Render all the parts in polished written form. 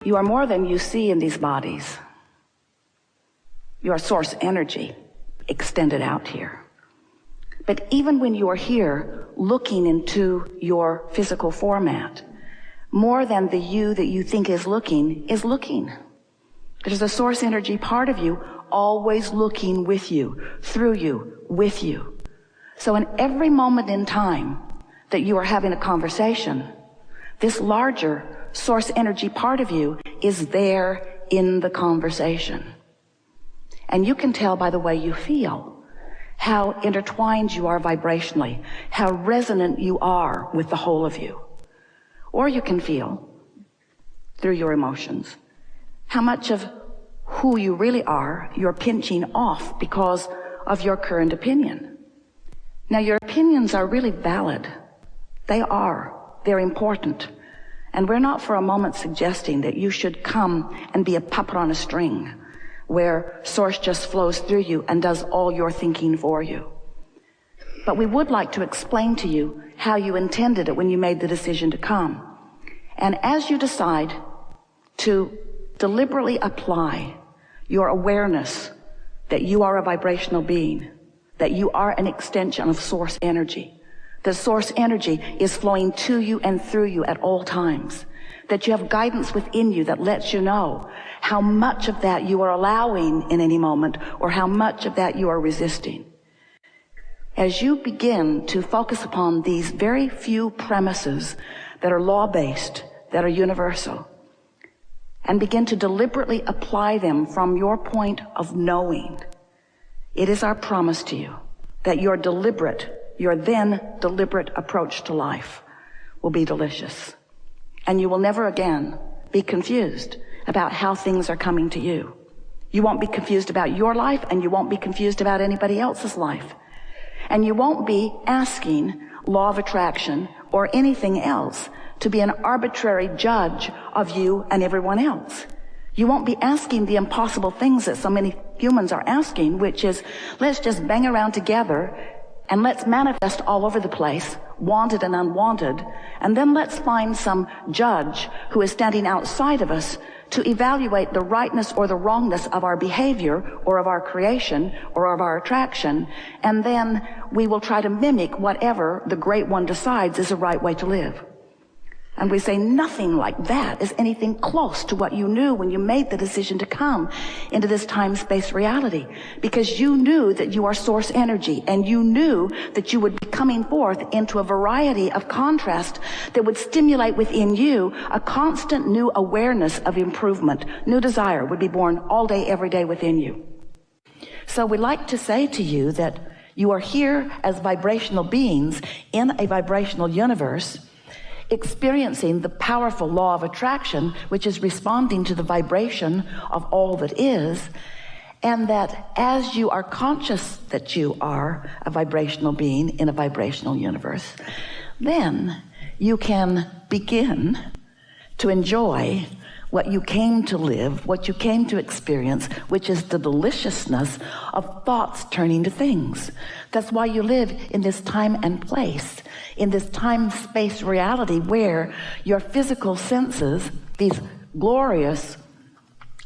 You are more than you see in these bodies. You are source energy extended out here. But even when you are here looking into your physical format, more than the you that you think is looking. There's a source energy part of you always looking with you, through you, with you. So in every moment in time that you are having a conversation, this larger source energy part of you is there in the conversation. And you can tell by the way you feel how intertwined you are vibrationally, how resonant you are with the whole of you. Or you can feel, through your emotions, how much of who you really are you're pinching off because of your current opinion. Now, your opinions are really valid. They are. They're important. And we're not for a moment suggesting that you should come and be a puppet on a string where source just flows through you and does all your thinking for you. But we would like to explain to you how you intended it when you made the decision to come. And as you decide to deliberately apply your awareness that you are a vibrational being, that you are an extension of source energy, the source energy is flowing to you and through you at all times, that you have guidance within you that lets you know how much of that you are allowing in any moment or how much of that you are resisting. As you begin to focus upon these very few premises that are law-based, that are universal, and begin to deliberately apply them from your point of knowing, it is our promise to you that your then deliberate approach to life will be delicious. And you will never again be confused about how things are coming to you. You won't be confused about your life, and you won't be confused about anybody else's life. And you won't be asking law of attraction or anything else to be an arbitrary judge of you and everyone else. You won't be asking the impossible things that so many humans are asking, which is, let's just bang around together and let's manifest all over the place, wanted and unwanted, and then let's find some judge who is standing outside of us to evaluate the rightness or the wrongness of our behavior or of our creation or of our attraction, and then we will try to mimic whatever the Great One decides is the right way to live. And we say nothing like that is anything close to what you knew when you made the decision to come into this time-space reality, because you knew that you are source energy, and you knew that you would be coming forth into a variety of contrast that would stimulate within you a constant new awareness of improvement. New desire would be born all day, every day within you. So we like to say to you that you are here as vibrational beings in a vibrational universe, experiencing the powerful law of attraction, which is responding to the vibration of all that is, and that as you are conscious that you are a vibrational being in a vibrational universe, then you can begin to enjoy what you came to live, what you came to experience, which is the deliciousness of thoughts turning to things. That's why you live in this time and place, in this time-space reality where your physical senses, these glorious,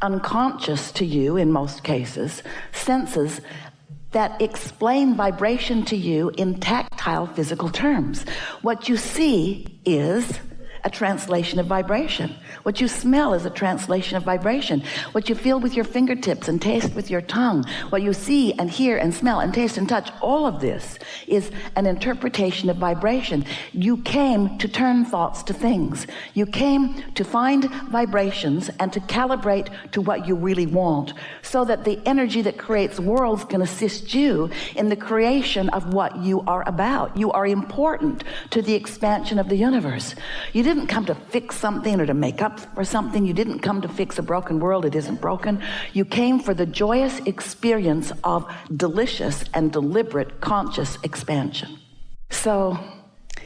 unconscious to you in most cases, senses that explain vibration to you in tactile physical terms. What you see is a translation of vibration. What you smell is a translation of vibration. What you feel with your fingertips and taste with your tongue, what you see and hear and smell and taste and touch, all of this is an interpretation of vibration. You came to turn thoughts to things. You came to find vibrations and to calibrate to what you really want, so that the energy that creates worlds can assist you in the creation of what you are about. You are important to the expansion of the universe. You didn't come to fix something or to make up for something. You didn't come to fix a broken world. It isn't broken. You came for the joyous experience of delicious and deliberate conscious expansion. So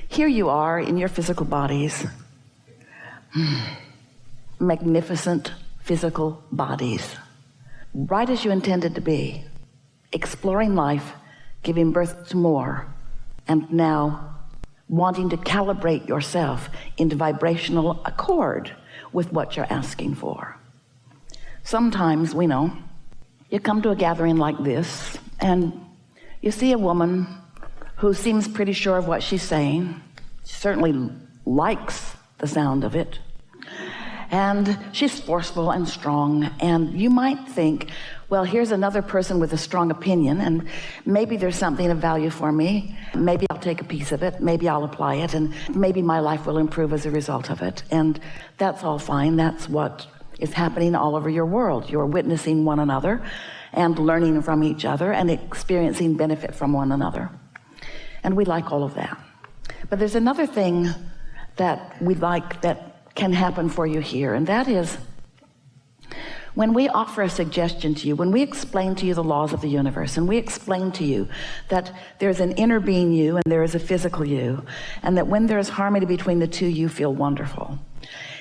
here you are in your physical bodies, magnificent physical bodies, right as you intended to be, exploring life, giving birth to more, and now wanting to calibrate yourself into vibrational accord with what you're asking for. Sometimes, we know, you come to a gathering like this and you see a woman who seems pretty sure of what she's saying. She certainly likes the sound of it. And she's forceful and strong, and you might think, well, here's another person with a strong opinion, and maybe there's something of value for me. Maybe I'll take a piece of it, maybe I'll apply it, and maybe my life will improve as a result of it. And that's all fine. That's what is happening all over your world. You're witnessing one another and learning from each other and experiencing benefit from one another. And we like all of that. But there's another thing that we like that can happen for you here, and that is when we offer a suggestion to you, when we explain to you the laws of the universe, and we explain to you that there's an inner being you and there is a physical you, and that when there's harmony between the two, you feel wonderful.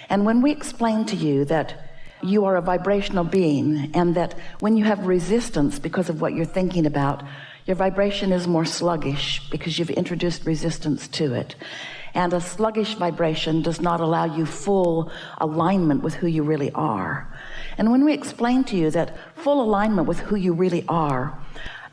And when we explain to you that you are a vibrational being, and that when you have resistance because of what you're thinking about, your vibration is more sluggish because you've introduced resistance to it. And a sluggish vibration does not allow you full alignment with who you really are. And when we explain to you that full alignment with who you really are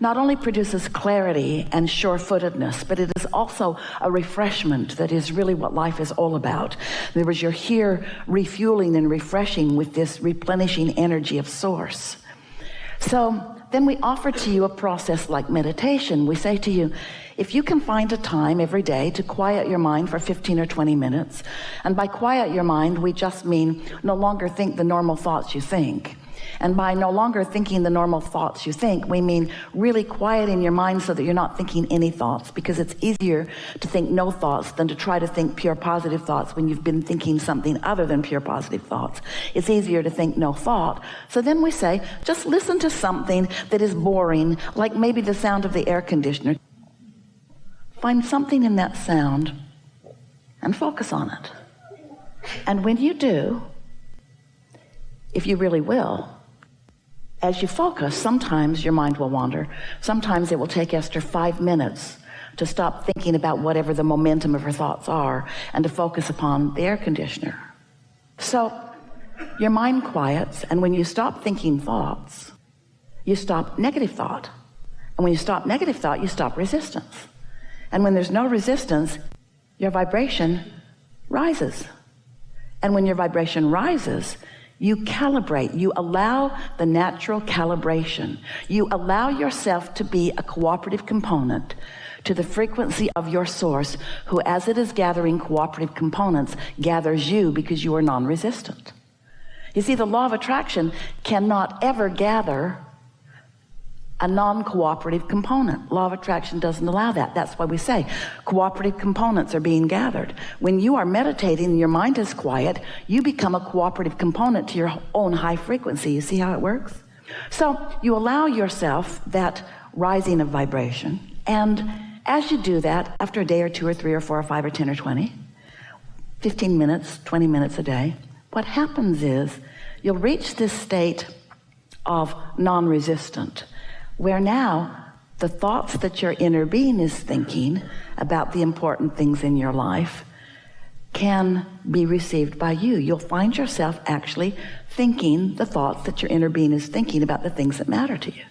not only produces clarity and sure-footedness, but it is also a refreshment that is really what life is all about. In other words, you're here refueling and refreshing with this replenishing energy of source. So then we offer to you a process like meditation. We say to you, if you can find a time every day to quiet your mind for 15 or 20 minutes, and by quiet your mind, we just mean no longer think the normal thoughts you think. And by no longer thinking the normal thoughts you think, we mean really quieting your mind so that you're not thinking any thoughts, because it's easier to think no thoughts than to try to think pure positive thoughts when you've been thinking something other than pure positive thoughts. It's easier to think no thought. So then we say, just listen to something that is boring, like maybe the sound of the air conditioner. Find something in that sound and focus on it. And when you do, if you really will, as you focus, sometimes your mind will wander. Sometimes it will take Esther 5 minutes to stop thinking about whatever the momentum of her thoughts are and to focus upon the air conditioner. So your mind quiets, and when you stop thinking thoughts, you stop negative thought. And when you stop negative thought, you stop resistance. And when there's no resistance, your vibration rises. And when your vibration rises, you calibrate. You allow the natural calibration. You allow yourself to be a cooperative component to the frequency of your source, who, as it is gathering cooperative components, gathers you because you are non-resistant. You see, the law of attraction cannot ever gather a non-cooperative component. Law of attraction doesn't allow that. That's why we say cooperative components are being gathered. When you are meditating and your mind is quiet, you become a cooperative component to your own high frequency. You see how it works? So you allow yourself that rising of vibration, and as you do that, after a day or 2 or 3 or 4 or 5 or 10 or 20, 15 minutes, 20 minutes a day, what happens is you'll reach this state of non-resistant, where now the thoughts that your inner being is thinking about the important things in your life can be received by you. You'll find yourself actually thinking the thoughts that your inner being is thinking about the things that matter to you.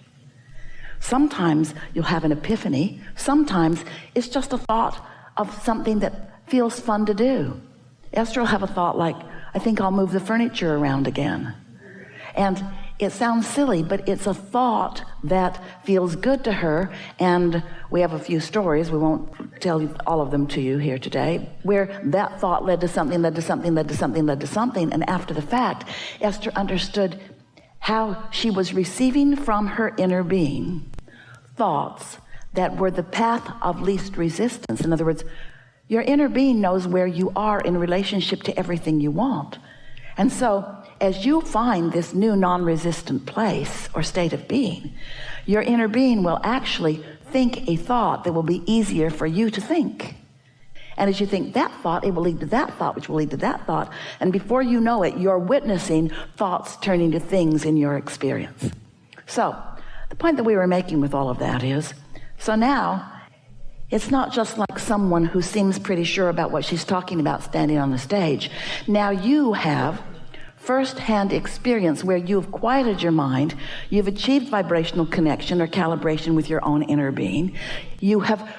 Sometimes you'll have an epiphany. Sometimes it's just a thought of something that feels fun to do. Esther will have a thought like, I think I'll move the furniture around again. And it sounds silly, but it's a thought that feels good to her. And we have a few stories, we won't tell you all of them to you here today, where that thought led to something, led to something, led to something, led to something. And after the fact, Esther understood how she was receiving from her inner being thoughts that were the path of least resistance. In other words, your inner being knows where you are in relationship to everything you want. And so as you find this new non-resistant place or state of being, your inner being will actually think a thought that will be easier for you to think. And as you think that thought, it will lead to that thought, which will lead to that thought. And before you know it, you're witnessing thoughts turning to things in your experience. So the point that we were making with all of that is, so now it's not just like someone who seems pretty sure about what she's talking about standing on the stage. Now you have first-hand experience where you've quieted your mind, you've achieved vibrational connection or calibration with your own inner being, you have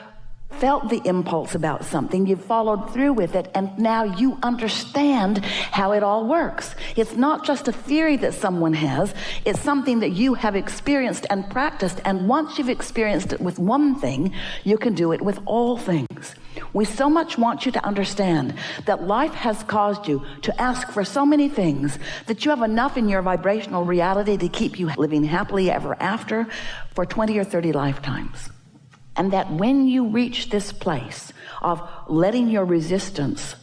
felt the impulse about something, you've followed through with it, and now you understand how it all works. It's not just a theory that someone has, it's something that you have experienced and practiced, and once you've experienced it with one thing, you can do it with all things. We so much want you to understand that life has caused you to ask for so many things that you have enough in your vibrational reality to keep you living happily ever after for 20 or 30 lifetimes. And that when you reach this place of letting your resistance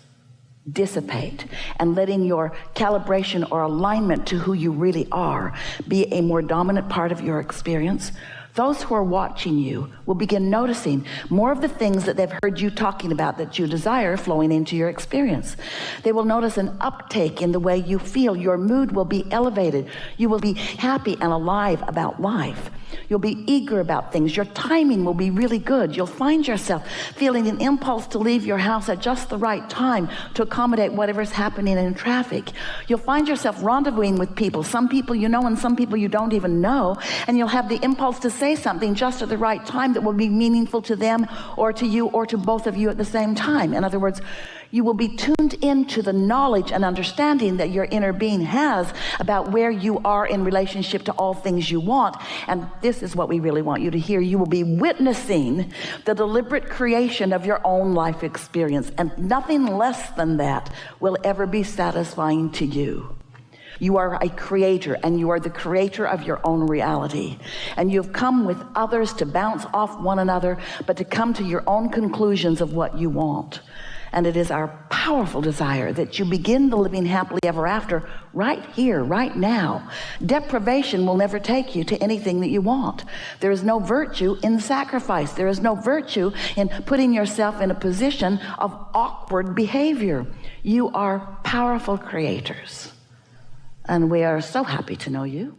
dissipate and letting your calibration or alignment to who you really are be a more dominant part of your experience, those who are watching you will begin noticing more of the things that they've heard you talking about that you desire flowing into your experience. They will notice an uptake in the way you feel. Your mood will be elevated. You will be happy and alive about life. You'll be eager about things. Your timing will be really good. You'll find yourself feeling an impulse to leave your house at just the right time to accommodate whatever's happening in traffic. You'll find yourself rendezvousing with people, some people you know and some people you don't even know, and you'll have the impulse to say something just at the right time that will be meaningful to them or to you or to both of you at the same time. In other words, you will be tuned into the knowledge and understanding that your inner being has about where you are in relationship to all things you want. And this is what we really want you to hear. You will be witnessing the deliberate creation of your own life experience, and nothing less than that will ever be satisfying to you. You are a creator, and you are the creator of your own reality. And you've come with others to bounce off one another, but to come to your own conclusions of what you want. And it is our powerful desire that you begin the living happily ever after right here, right now. Deprivation will never take you to anything that you want. There is no virtue in sacrifice. There is no virtue in putting yourself in a position of awkward behavior. You are powerful creators. And we are so happy to know you.